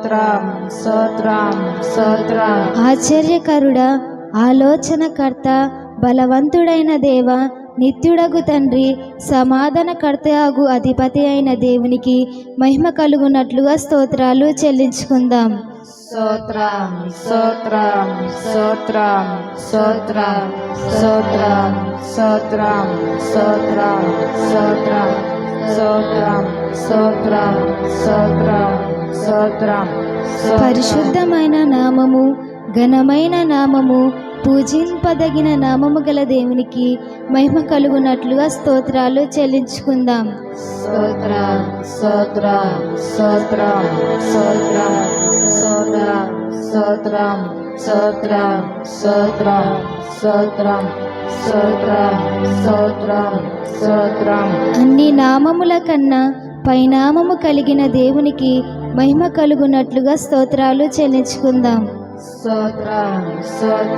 స్తోత్రం స్తోత్రం స్తోత్రం. ఆశ్చర్యకరుడా, ఆలోచనకర్త, బలవంతుడైన దేవ, నిత్యుడగు తండ్రి, సమాధానకర్తయగు అధిపతి అయిన దేవునికి మహిమ కలుగునట్లుగా స్తోత్రాలు చెల్లించుకుందాం. స్తోత్రం స్తోత్రం స్తోత్రం స్తోత్రం స్తోత్రం స్తోత్రం స్తోత్రం స్తోత్రం స్తోత్రం స్తోత్రం స్తోత్రం స్తోత్రం. పరిశుద్ధమైన నామము, ఘనమైన నామము, పూజింపదగిన నామము గల దేవునికి మహిమ కలుగునట్లుగా స్తోత్రాలు చెల్లించుకుందాం. స్తోత్రం స్తోత్రం స్తోత్రం స్తోత్రం స్తోత్రం స్తోత్రం స్తోత్రం స్తోత్రం స్తోత్రం స్తోత్రం స్తోత్రం స్తోత్రం. అన్ని నామముల కన్నా పైనామము కలిగిన దేవునికి మహిమ కలుగునట్లుగా స్తోత్రాలు చెల్లించుకుందాం. స్తోత్రం స్తోత్రం.